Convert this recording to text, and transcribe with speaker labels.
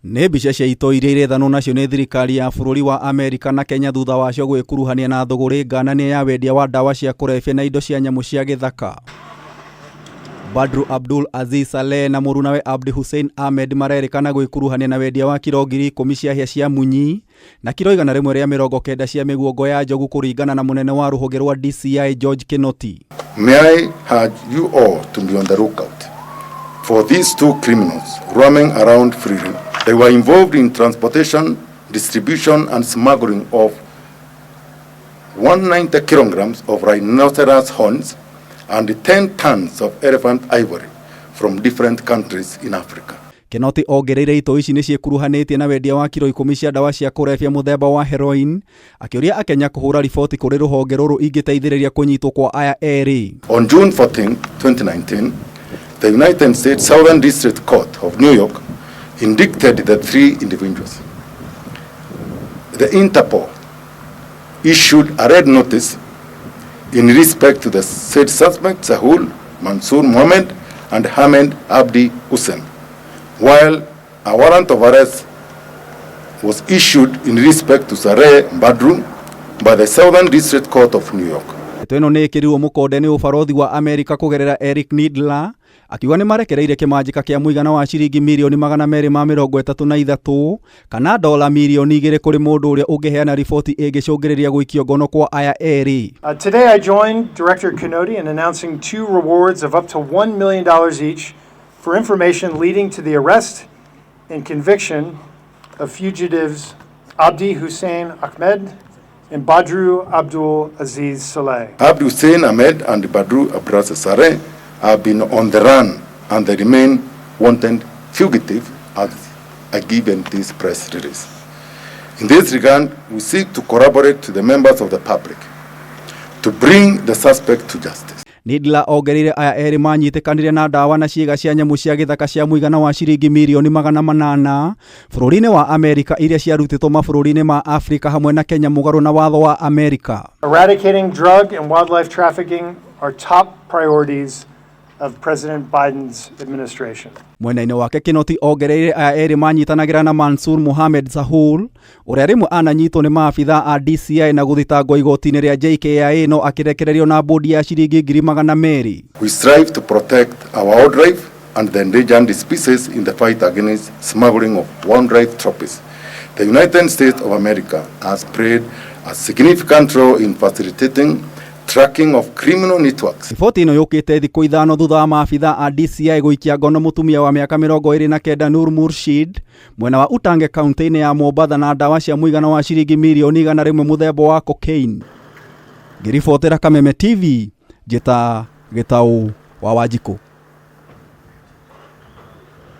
Speaker 1: Nĩ mbica cia itoi iria irethanwo nacio nĩ thirikari ya bũrũri wa Amerika na Kenya thutha wacio gwĩkuruhania na thuguri ngananie ya wendia wa ndawa cia kurebia na indo cia nyamu cia gĩthaka. Badru Abdul Aziz Saleh na mũrunawe Abdi Hussein Ahmed marerĩkana gwĩkuruhania na wendia wa kilo 10,000 cia hĩa cia munyi na kilo 190 cia migwongo ya njogu kũringana na mũnene wa rũhonge rwa DCI George Kinoti.
Speaker 2: May I urge you all to be on the lookout for these two criminals roaming around freely. They were involved in transportation, distribution and smuggling of 190 kilograms of rhinoceros horns and 10 tons of elephant ivory from different countries in Africa.
Speaker 1: Kinoti ongereire itoi ici nĩ ciĩkuruhanĩtie na wendia wa kilo 10 cia ndawa cia kurebia mũthemba wa heroin, akĩũria akenya kũhũra riboti kũrĩ rũhonge rũrũ ingĩteithĩrĩria kũnyitwo kwa aya eeri.
Speaker 2: On June 14, 2019, the United States Southern District Court of New York indicted the three individuals. The Interpol issued a red notice in respect to the said suspects Sahul, Mansour Mohammed and Ahmed Abdi Hussein, while a warrant of arrest was issued in respect to Sareh Badru by the Southern District Court of New York.
Speaker 1: Ĩno nĩ ĩkĩrirwo mũkonde nĩ ũbarothi wa Amerika kũgerera Eric Nidler, akiuga nĩ marekereire kimanjika kĩa mũigana wa ciringi mirioni 233 kana dola mirioni 2 kũrĩ mũndũ ũrĩa ũngĩheana riboti ĩngĩcungiriria guikio ngono kwa aya eeri.
Speaker 3: Today I joined Director Kinoti in announcing 2 rewards of up to $1 million each for information leading to the arrest and conviction of fugitives Abdi Hussein Ahmed and Badru Abdul Aziz Saleh.
Speaker 2: Abdi Hussein Ahmed and Badru Abdul Aziz Saleh have been on the run and they remain wanted fugitive as I given this press release. In this regard, we seek to corroborate to the members of the public to bring the suspect to justice.
Speaker 1: Nidler ongereire aya eeri manyitĩkanire na ndawa na ciĩga cia nyamu cia gĩthaka cia mũigana wa ciringi mirioni 800 bũrũri-inĩ wa Amerika iria ciarutĩtwo mabũrũri-inĩ ma Afrika hamwe na Kenya mũgarũ na watho wa Amerika.
Speaker 3: Eradicating drug and wildlife trafficking are top priorities of President Biden's administration.
Speaker 1: Mwena-inĩ wake Kinoti ongereire aya eeri manyitanagĩra na Mansour Mohammed Sahul ũrĩa rĩmwe ananyitwo nĩ maabitha a DCI na gũthitangwo igoti-inĩ rĩa JKIA no akĩrekererio na bodi ya ciringi 200,000.
Speaker 2: We strive to protect our wildlife and the endangered species in the fight against smuggling of wildlife trophies. The United States of America has played a significant role in facilitating tracking of criminal networks.
Speaker 1: Riboti ĩno yũkĩte thikũ ithano thutha wa maabitha a DCI gũikia ngono mũtumia wa mĩaka 29 Nur Murshid mwena wa Utange kaunti-inĩ ya Mombasa na ndawa cia mũigana wa ciringi mirioni 100 mũthemba wa cocaine. Ngĩribotera Kameme TV, Njĩta Gĩtaũ wa Wanjikũ.